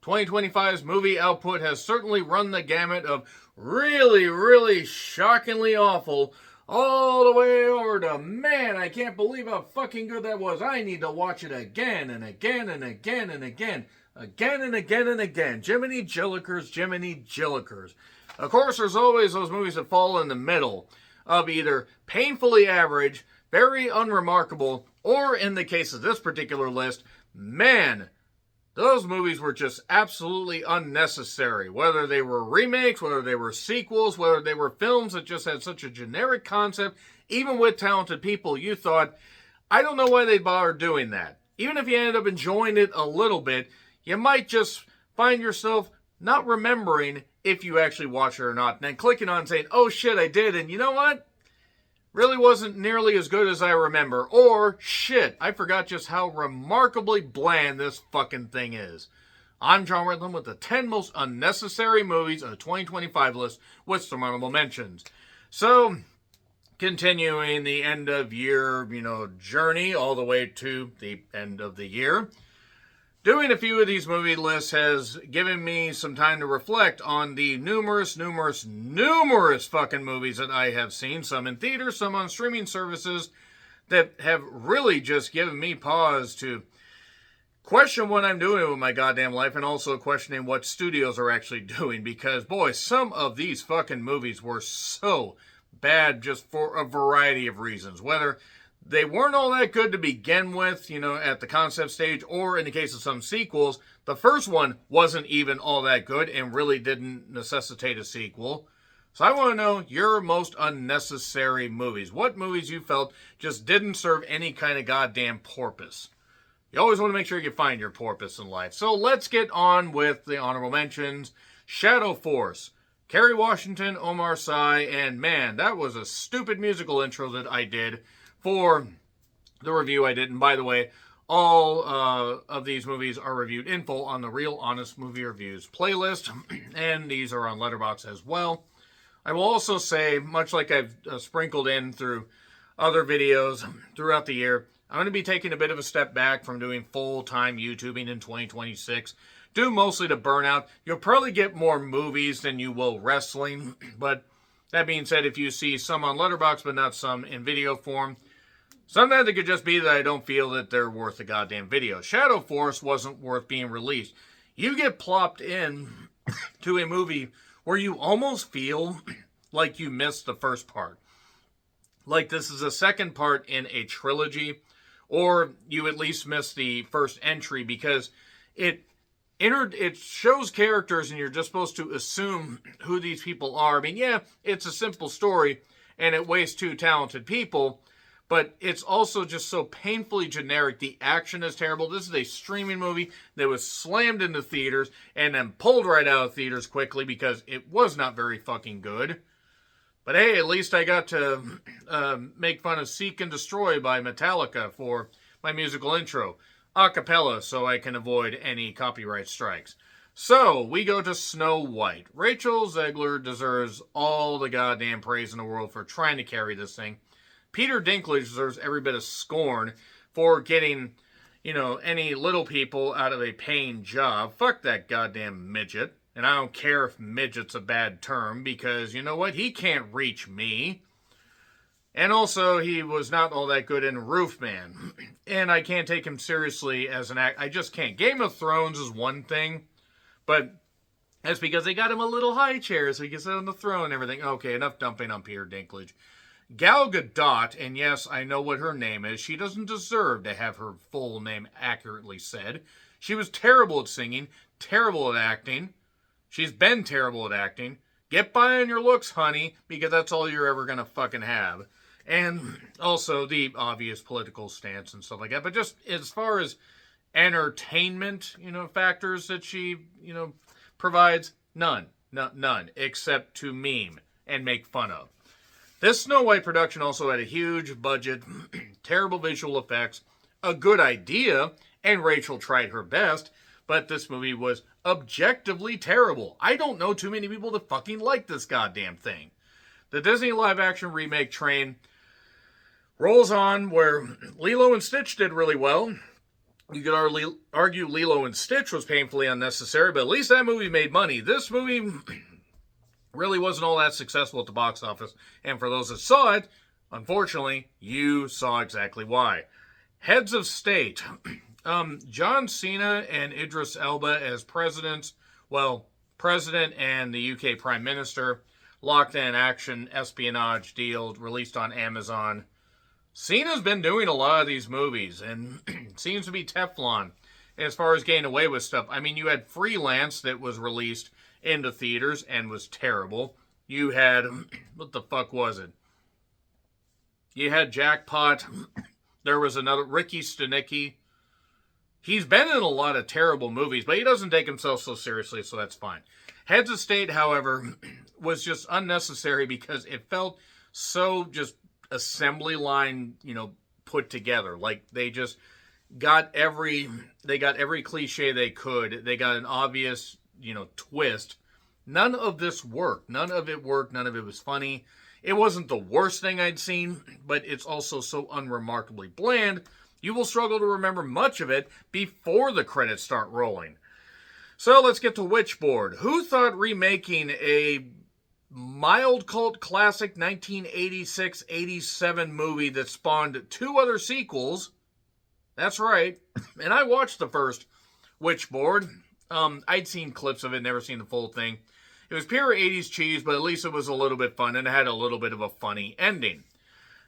2025's movie output has certainly run the gamut of really, really shockingly awful all the way over to, man, I can't believe how fucking good that was. I need to watch it again and again and again and again. Again and again and again. Jiminy Jillikers, Jiminy Jillikers. Of course, there's always those movies that fall in the middle of either painfully average, very unremarkable, or in the case of this particular list, man, those movies were just absolutely unnecessary. Whether they were remakes, whether they were sequels, whether they were films that just had such a generic concept, even with talented people, you thought, I don't know why they bothered doing that. Even if you ended up enjoying it a little bit, you might just find yourself not remembering if you actually watched it or not, and then clicking on and saying, oh shit, I did, and you know what? Really wasn't nearly as good as I remember. Or, shit, I forgot just how remarkably bland this fucking thing is. I'm John Redland with the 10 most unnecessary movies of the 2025 list with some honorable mentions. So, continuing the end of year, journey all the way to the end of the year. Doing a few of these movie lists has given me some time to reflect on the numerous fucking movies that I have seen, some in theaters, some on streaming services, that have really just given me pause to question what I'm doing with my goddamn life, and also questioning what studios are actually doing, because, boy, some of these fucking movies were so bad just for a variety of reasons. Whether they weren't all that good to begin with, at the concept stage, or in the case of some sequels, the first one wasn't even all that good and really didn't necessitate a sequel. So I want to know your most unnecessary movies. What movies you felt just didn't serve any kind of goddamn purpose? You always want to make sure you find your purpose in life. So let's get on with the honorable mentions. Shadow Force. Kerry Washington, Omar Sy, and man, that was a stupid musical intro that I did for the review I did. And by the way, all of these movies are reviewed in full on the Real Honest Movie Reviews playlist, and these are on Letterboxd as well. I will also say, much like I've sprinkled in through other videos throughout the year, I'm going to be taking a bit of a step back from doing full-time YouTubing in 2026, due mostly to burnout. You'll probably get more movies than you will wrestling, but that being said, if you see some on Letterboxd but not some in video form, sometimes it could just be that I don't feel that they're worth a goddamn video. Shadow Force wasn't worth being released. You get plopped in to a movie where you almost feel like you missed the first part. Like this is a second part in a trilogy, or you at least missed the first entry, because it shows characters and you're just supposed to assume who these people are. I mean, yeah, it's a simple story and it wastes two talented people, but it's also just so painfully generic. The action is terrible. This is a streaming movie that was slammed into theaters and then pulled right out of theaters quickly because it was not very fucking good. But hey, at least I got to make fun of Seek and Destroy by Metallica for my musical intro. A cappella, so I can avoid any copyright strikes. So, we go to Snow White. Rachel Zegler deserves all the goddamn praise in the world for trying to carry this thing. Peter Dinklage deserves every bit of scorn for getting, any little people out of a paying job. Fuck that goddamn midget. And I don't care if midget's a bad term, because you know what? He can't reach me. And also, he was not all that good in Roofman. And I can't take him seriously as an act. I just can't. Game of Thrones is one thing, but that's because they got him a little high chair so he can sit on the throne and everything. Okay, enough dumping on Peter Dinklage. Gal Gadot, and yes, I know what her name is. She doesn't deserve to have her full name accurately said. She was terrible at singing, terrible at acting. She's been terrible at acting. Get by on your looks, honey, because that's all you're ever going to fucking have. And also the obvious political stance and stuff like that. But just as far as entertainment, factors that she, provides, none, except to meme and make fun of. This Snow White production also had a huge budget, terrible visual effects, a good idea, and Rachel tried her best, but this movie was objectively terrible. I don't know too many people that fucking like this goddamn thing. The Disney live-action remake train rolls on, where Lilo and Stitch did really well. You could argue Lilo and Stitch was painfully unnecessary, but at least that movie made money. This movie really wasn't all that successful at the box office. And for those that saw it, unfortunately, you saw exactly why. Heads of State. John Cena and Idris Elba as presidents. Well, president and the UK Prime Minister. Locked in action espionage deal released on Amazon. Cena's been doing a lot of these movies and seems to be Teflon as far as getting away with stuff. I mean, you had Freelance that was released into theaters and was terrible. You had, what the fuck was it? You had Jackpot. There was another, Ricky Stenicki. He's been in a lot of terrible movies, but he doesn't take himself so seriously, so that's fine. Heads of State, however, was just unnecessary because it felt so just assembly line, put together. Like they just got every cliche they could. They got an obvious, twist. None of this worked. None of it worked. None of it was funny. It wasn't the worst thing I'd seen, but it's also so unremarkably bland, you will struggle to remember much of it before the credits start rolling. So let's get to Witchboard. Who thought remaking a mild cult classic 1986-87 movie that spawned 2 other sequels? That's right. And I watched the first Witchboard. I'd seen clips of it, never seen the full thing. It was pure 80s cheese, but at least it was a little bit fun and it had a little bit of a funny ending.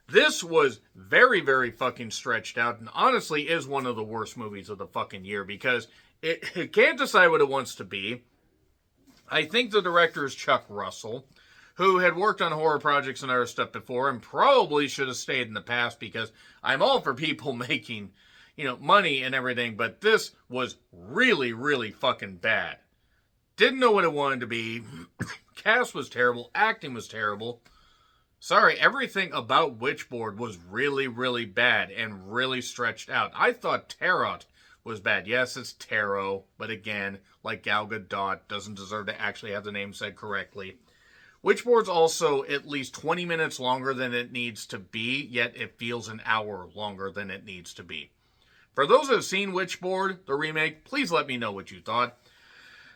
This was very, very fucking stretched out and honestly is one of the worst movies of the fucking year because it can't decide what it wants to be. I think the director is Chuck Russell, who had worked on horror projects and other stuff before and probably should have stayed in the past because I'm all for people making, money and everything, but this was really, really fucking bad. Didn't know what it wanted to be. Cast was terrible. Acting was terrible. Sorry, everything about Witchboard was really, really bad and really stretched out. I thought Tarot was bad. Yes, it's Tarot, but again, like Gal Gadot, doesn't deserve to actually have the name said correctly. Witchboard's also at least 20 minutes longer than it needs to be, yet it feels an hour longer than it needs to be. For those who have seen Witchboard, the remake, please let me know what you thought.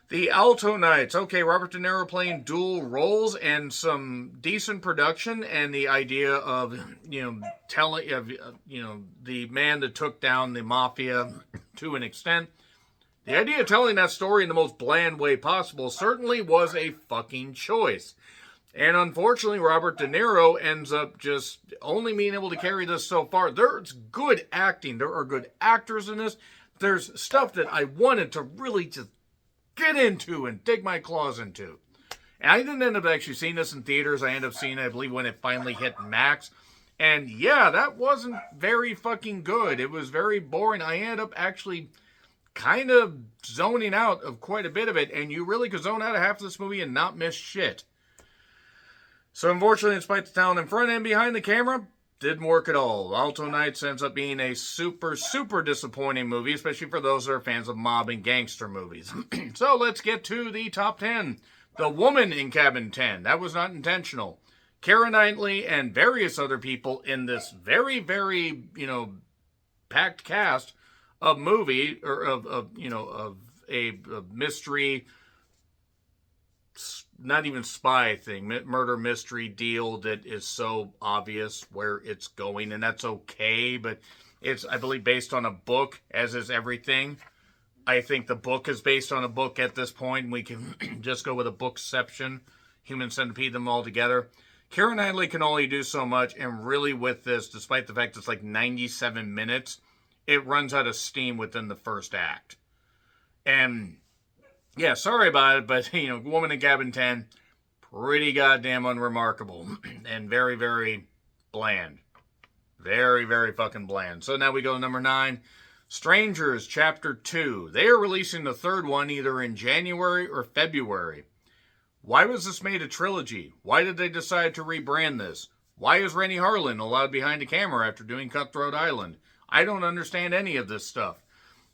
The Alto Knights. Okay, Robert De Niro playing dual roles and some decent production and the idea of, telling, the man that took down the mafia to an extent. The idea of telling that story in the most bland way possible certainly was a fucking choice. And unfortunately, Robert De Niro ends up just only being able to carry this so far. There's good acting. There are good actors in this. There's stuff that I wanted to really just get into and dig my claws into. And I didn't end up actually seeing this in theaters. I ended up seeing it, I believe, when it finally hit Max. And yeah, that wasn't very fucking good. It was very boring. I ended up actually kind of zoning out of quite a bit of it. And you really could zone out of half of this movie and not miss shit. So unfortunately, despite the talent in front and behind the camera, didn't work at all. Alto Knights ends up being a super, super disappointing movie, especially for those that are fans of mob and gangster movies. So let's get to the top 10. The woman in Cabin 10. That was not intentional. Keira Knightley and various other people in this very, very, packed cast of movie, or of a mystery, not even spy thing, murder mystery deal that is so obvious where it's going, and that's okay, but it's, I believe, based on a book, as is everything. I think the book is based on a book at this point, and we can just go with a bookception, Human Centipede them all together. Keira Knightley can only do so much, and really with this, despite the fact it's like 97 minutes, it runs out of steam within the first act. And yeah, sorry about it, but, Woman in Cabin 10, pretty goddamn unremarkable and very, very bland. Very, very fucking bland. So now we go to number 9, Strangers, Chapter 2. They are releasing the third one either in January or February. Why was this made a trilogy? Why did they decide to rebrand this? Why is Renny Harlin allowed behind the camera after doing Cutthroat Island? I don't understand any of this stuff.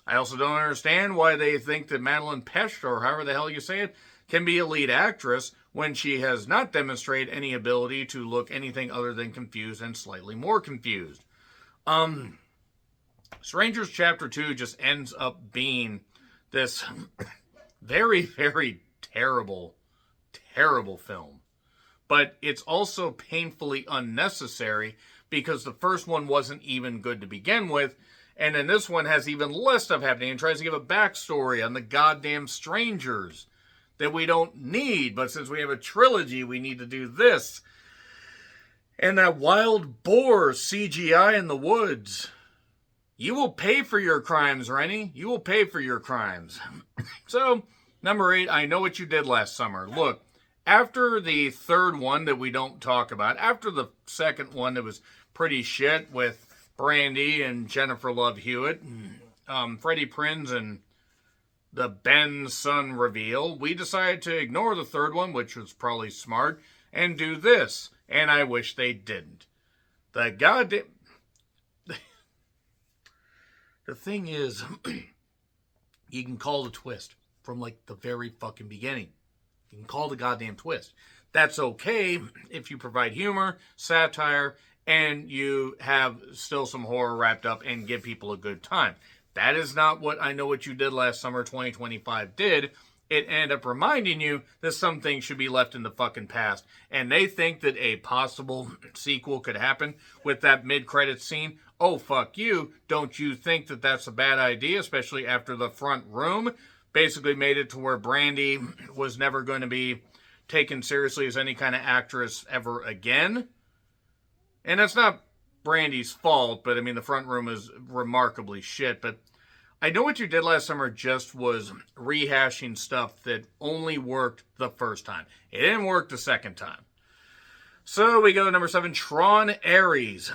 I also don't understand why they think that Madeline Pesch, or however the hell you say it, can be a lead actress when she has not demonstrated any ability to look anything other than confused and slightly more confused. Strangers Chapter 2 just ends up being this very, very terrible, terrible film. But it's also painfully unnecessary because the first one wasn't even good to begin with. And then this one has even less stuff happening and tries to give a backstory on the goddamn strangers that we don't need. But since we have a trilogy, we need to do this. And that wild boar CGI in the woods. You will pay for your crimes, Rennie. You will pay for your crimes. So, number 8, I Know What You Did Last Summer. Look, after the third one that we don't talk about, after the second one that was pretty shit with Brandy and Jennifer Love Hewitt, Freddie Prinze and the Ben son reveal, we decided to ignore the third one, which was probably smart, and do this. And I wish they didn't. The goddamn... The thing is, you can call the twist from like the very fucking beginning. You can call the goddamn twist. That's okay if you provide humor, satire, and you have still some horror wrapped up and give people a good time. That is not what I Know What You Did Last Summer 2025 did. It ended up reminding you that some things should be left in the fucking past. And they think that a possible sequel could happen with that mid-credits scene. Oh, fuck you. Don't you think that that's a bad idea, especially after The Front Room basically made it to where Brandy was never going to be taken seriously as any kind of actress ever again? And that's not Brandy's fault, but I mean, The Front Room is remarkably shit. But I Know What You Did Last Summer just was rehashing stuff that only worked the first time. It didn't work the second time. So we go to number 7, Tron Ares.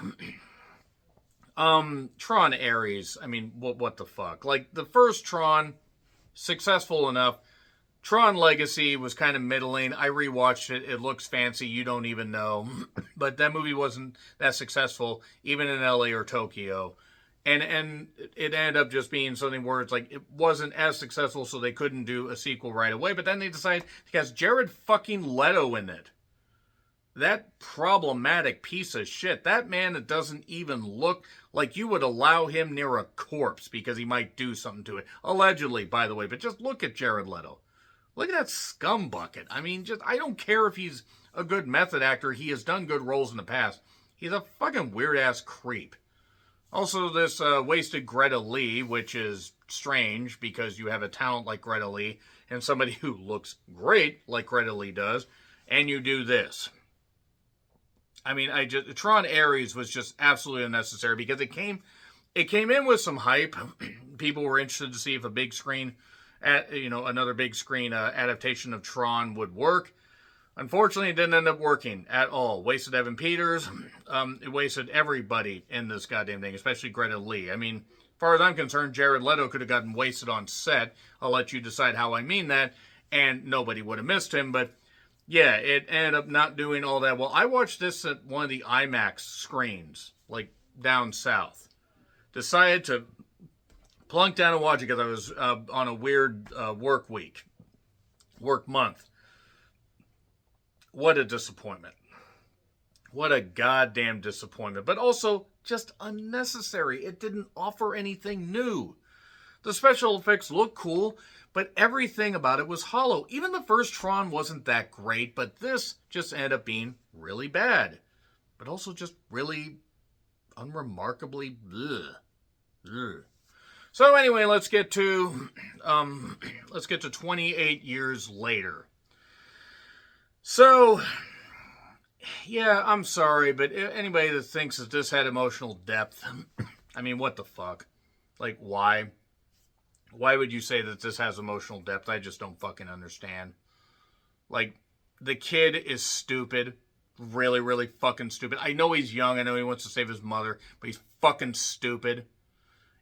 Tron Ares, I mean, what the fuck? Like, the first Tron, successful enough. Tron Legacy was kind of middling. I rewatched it. It looks fancy. You don't even know. But that movie wasn't that successful, even in LA or Tokyo. And it ended up just being something where it's like, it wasn't as successful, so they couldn't do a sequel right away. But then they decided to cast Jared fucking Leto in it. That problematic piece of shit. That man that doesn't even look like you would allow him near a corpse because he might do something to it. Allegedly, by the way. But just look at Jared Leto. Look at that scumbucket. I mean, I don't care if he's a good method actor. He has done good roles in the past. He's a fucking weird-ass creep. Also, this wasted Greta Lee, which is strange because you have a talent like Greta Lee and somebody who looks great like Greta Lee does, and you do this. I mean, Tron Ares was just absolutely unnecessary because it came in with some hype. People were interested to see if a big screen, another big screen adaptation of Tron would work. Unfortunately, it didn't end up working at all. Wasted Evan Peters. It wasted everybody in this goddamn thing, especially Greta Lee. I mean, as far as I'm concerned, Jared Leto could have gotten wasted on set. I'll let you decide how I mean that, and nobody would have missed him, but yeah, it ended up not doing all that well. I watched this at one of the IMAX screens, like down south. Decided to plunk down and watch it because I was on a weird work month. What a disappointment. What a goddamn disappointment. But also just unnecessary. It didn't offer anything new. The special effects look cool, but everything about it was hollow. Even the first Tron wasn't that great, but this just ended up being really bad. But also just really unremarkably bleh. Ugh. So anyway, let's get to 28 years later. So, yeah, I'm sorry, but anybody that thinks that this had emotional depth, I mean, what the fuck? Like, why? Why would you say that this has emotional depth? I just don't fucking understand. Like, the kid is stupid. Really, really fucking stupid. I know he's young. I know he wants to save his mother, but he's fucking stupid.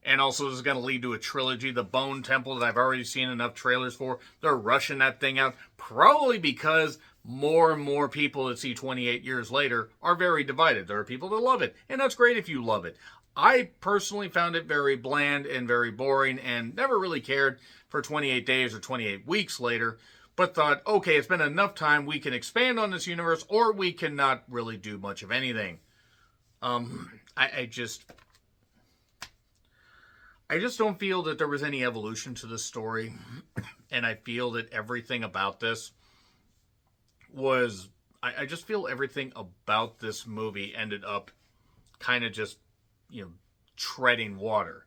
And also, this is going to lead to a trilogy. The Bone Temple that I've already seen enough trailers for. They're rushing that thing out. Probably because more and more people that see 28 years later are very divided. There are people that love it. And that's great if you love it. I personally found it very bland and very boring and never really cared for 28 days or 28 weeks later. But thought, okay, it's been enough time. We can expand on this universe or we cannot really do much of anything. I just don't feel that there was any evolution to this story. And I feel that everything about this was. I just feel everything about this movie ended up kind of just, treading water.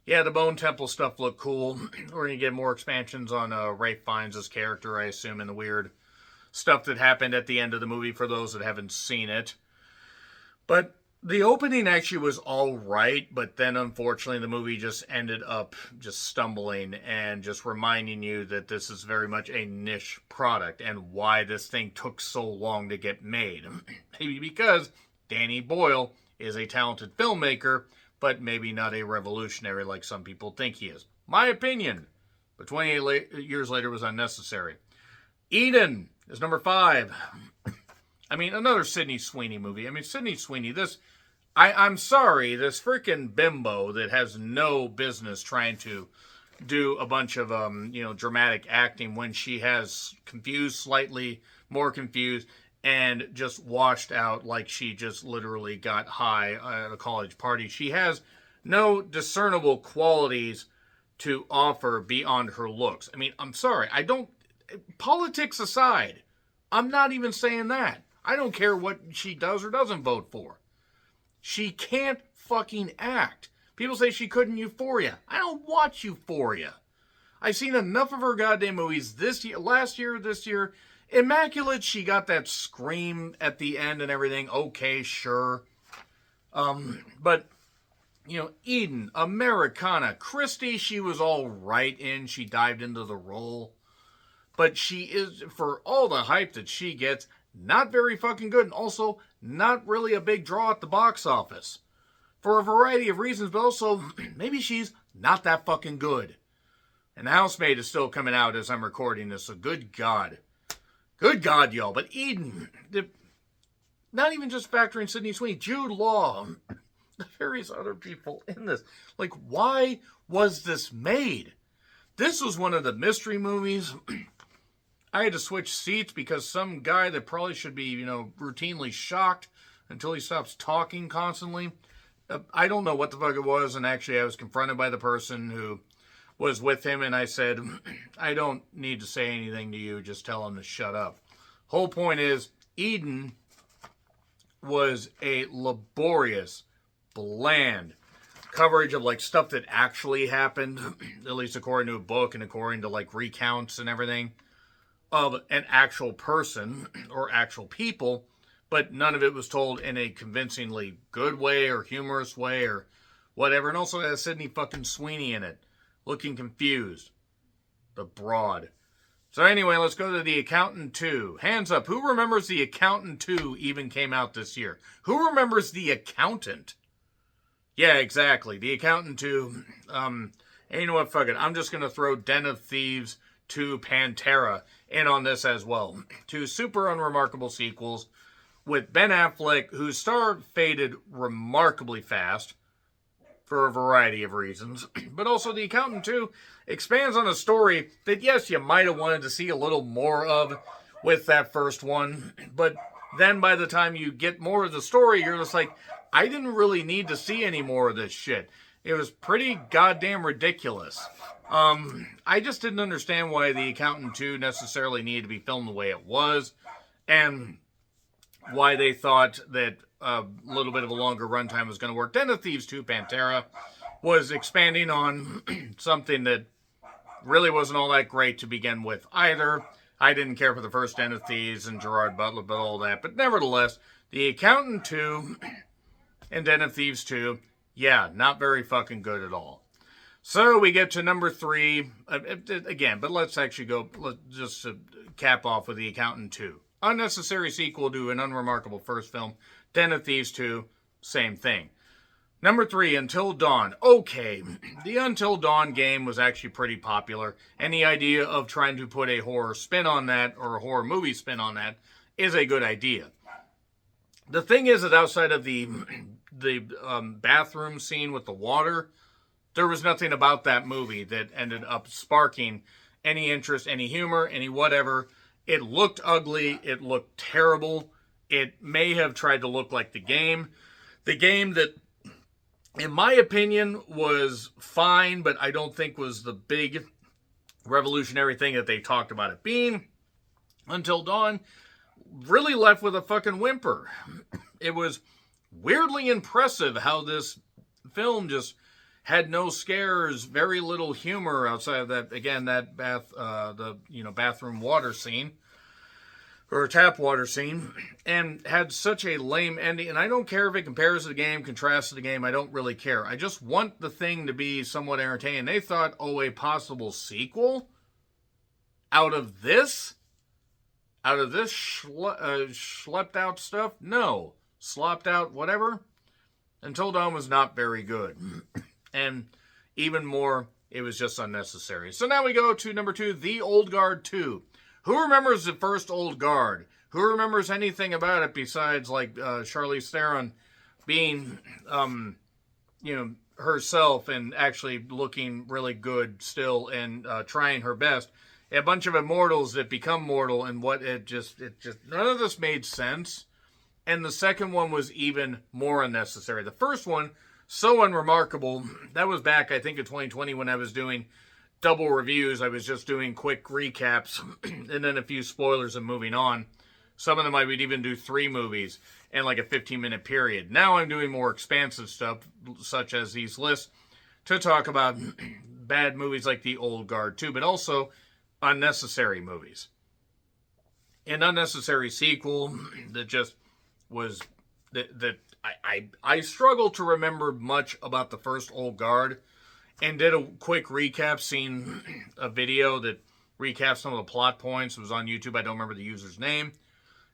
Yeah, the Bone Temple stuff looked cool. We're going to get more expansions on Ralph Fiennes' character, I assume, and the weird stuff that happened at the end of the movie for those that haven't seen it. But the opening actually was all right, but then unfortunately the movie just ended up just stumbling and just reminding you that this is very much a niche product and why this thing took so long to get made. Maybe because Danny Boyle is a talented filmmaker, but maybe not a revolutionary like some people think he is. My opinion, but 28 years later was unnecessary. Eden is number 5. I mean, another Sydney Sweeney movie. I mean, Sydney Sweeney, I'm sorry, this freaking bimbo that has no business trying to do a bunch of, dramatic acting when she has slightly more confused, and just washed out like she just literally got high at a college party. She has no discernible qualities to offer beyond her looks. I mean, I'm sorry. Politics aside, I'm not even saying that. I don't care what she does or doesn't vote for. She can't fucking act. People say she couldn't Euphoria. I don't watch Euphoria. I've seen enough of her goddamn movies this year. Immaculate, she got that scream at the end and everything. Okay, sure. But, Eden, Americana, Christie, she was all right in. She dived into the role. But she is, for all the hype that she gets, not very fucking good. And also, not really a big draw at the box office. For a variety of reasons, but also, maybe she's not that fucking good. And The Housemaid is still coming out as I'm recording this, so good God. Good God, y'all. But Eden, not even just factoring Sydney Sweeney, Jude Law, the various other people in this. Like, why was this made? This was one of the mystery movies. I had to switch seats because some guy that probably should be, routinely shocked until he stops talking constantly. I don't know what the fuck it was, and actually I was confronted by the person who was with him, and I said, I don't need to say anything to you, just tell him to shut up. Whole point is, Eden was a laborious, bland coverage of like stuff that actually happened, at least according to a book and according to like recounts and everything, of an actual person or actual people, but none of it was told in a convincingly good way or humorous way or whatever. And also has Sydney fucking Sweeney in it, looking confused. The broad. So anyway, let's go to The Accountant 2. Hands up, who remembers The Accountant 2 even came out this year? Who remembers The Accountant? Yeah, exactly. The Accountant 2. And you know what, fuck it. I'm just going to throw Den of Thieves 2 Pantera in on this as well. 2 super unremarkable sequels with Ben Affleck, whose star faded remarkably fast for a variety of reasons. But also The Accountant 2 expands on a story that, yes, you might have wanted to see a little more of with that first one. But then by the time you get more of the story, you're just like, I didn't really need to see any more of this shit. It was pretty goddamn ridiculous. I just didn't understand why The Accountant 2 necessarily needed to be filmed the way it was. And why they thought that a little bit of a longer runtime was going to work. Den of Thieves 2 Pantera was expanding on something that really wasn't all that great to begin with either. I didn't care for the first Den of Thieves and Gerard Butler, but all that. But nevertheless, The Accountant 2 and Den of Thieves 2, yeah, not very fucking good at all. So we get to number 3 again, but let's just cap off with The Accountant 2. Unnecessary sequel to an unremarkable first film. Den of Thieves 2, same thing. Number 3, Until Dawn. Okay, the Until Dawn game was actually pretty popular, and the idea of trying to put a horror spin on that, or a horror movie spin on that, is a good idea. The thing is that outside of the bathroom scene with the water, there was nothing about that movie that ended up sparking any interest, any humor, any whatever. It looked ugly. It looked terrible. It may have tried to look like the game. The game that in my opinion, was fine, but I don't think was the big revolutionary thing that they talked about it being. Until Dawn really left with a fucking whimper. It was weirdly impressive how this film just had no scares, very little humor outside of that, again, that bathroom water scene, or tap water scene, and had such a lame ending. And I don't care if it compares to the game, contrasts to the game, I don't really care. I just want the thing to be somewhat entertaining. They thought, oh, a possible sequel out of this? Out of this schlepped out stuff? No. Slopped out whatever? Until Dawn was not very good. And even more, it was just unnecessary. So now we go to number 2, The Old Guard 2. Who remembers the first Old Guard? Who remembers anything about it besides, like, Charlize Theron being, herself and actually looking really good still and trying her best? A bunch of immortals that become mortal, and none of this made sense. And the second one was even more unnecessary. The first one, so unremarkable. That was back, I think, in 2020 when I was doing double reviews. I was just doing quick recaps and then a few spoilers and moving on. Some of them I would even do 3 movies in like a 15-minute period. Now I'm doing more expansive stuff, such as these lists, to talk about bad movies like The Old Guard 2, but also unnecessary movies. An unnecessary sequel that just was that I struggle to remember much about the first Old Guard, and did a quick recap, seeing a video that recaps some of the plot points. It was on YouTube. I don't remember the user's name.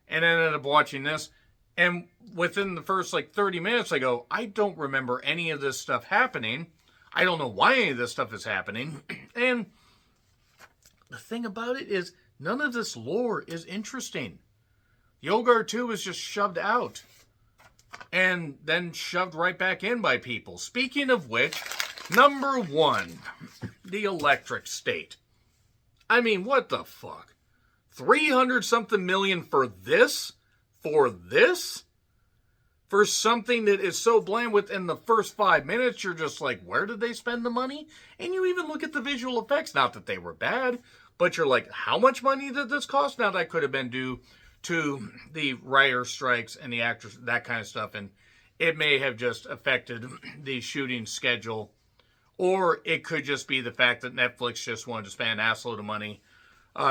And I ended up watching this, and within the first 30 minutes I go, I don't remember any of this stuff happening. I don't know why any of this stuff is happening. And the thing about it is, none of this lore is interesting. The Old Guard 2 was just shoved out and then shoved right back in by people. Speaking of which, number 1, the Electric State. I mean, what the fuck? 300-something million for this? For this? For something that is so bland, within the first 5 minutes, you're just like, where did they spend the money? And you even look at the visual effects, not that they were bad, but you're like, how much money did this cost? Now, that could have been due to the writer strikes and the actors, that kind of stuff, and it may have just affected the shooting schedule, or it could just be the fact that Netflix just wanted to spend an assload of money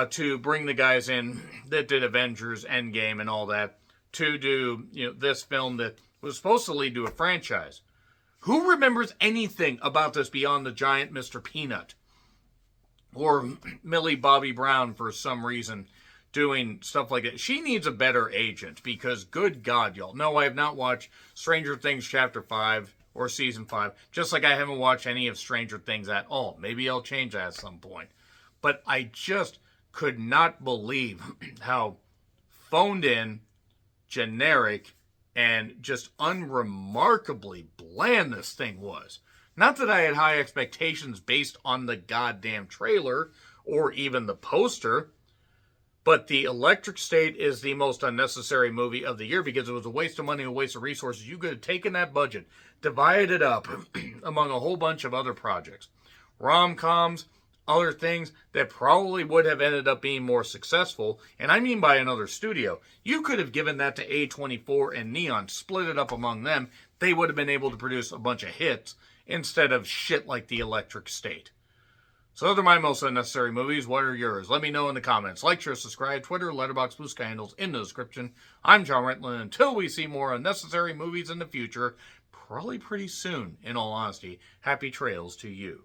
to bring the guys in that did Avengers Endgame and all that to do this film that was supposed to lead to a franchise. Who remembers anything about this beyond the giant Mr. Peanut or Millie Bobby Brown for some reason doing stuff like that? She needs a better agent, because good God, y'all. No, I have not watched Stranger Things Chapter 5 or Season 5, just like I haven't watched any of Stranger Things at all. Maybe I'll change that at some point. But I just could not believe how phoned in, generic, and just unremarkably bland this thing was. Not that I had high expectations based on the goddamn trailer or even the poster, but The Electric State is the most unnecessary movie of the year, because it was a waste of money, a waste of resources. You could have taken that budget, divided it up among a whole bunch of other projects. Rom-coms, other things that probably would have ended up being more successful, and I mean by another studio. You could have given that to A24 and Neon, split it up among them. They would have been able to produce a bunch of hits instead of shit like The Electric State. So those are my most unnecessary movies. What are yours? Let me know in the comments. Like, share, subscribe, Twitter, Letterboxd, Blue Sky handles in the description. I'm John Rentlund. Until we see more unnecessary movies in the future, probably pretty soon, in all honesty, happy trails to you.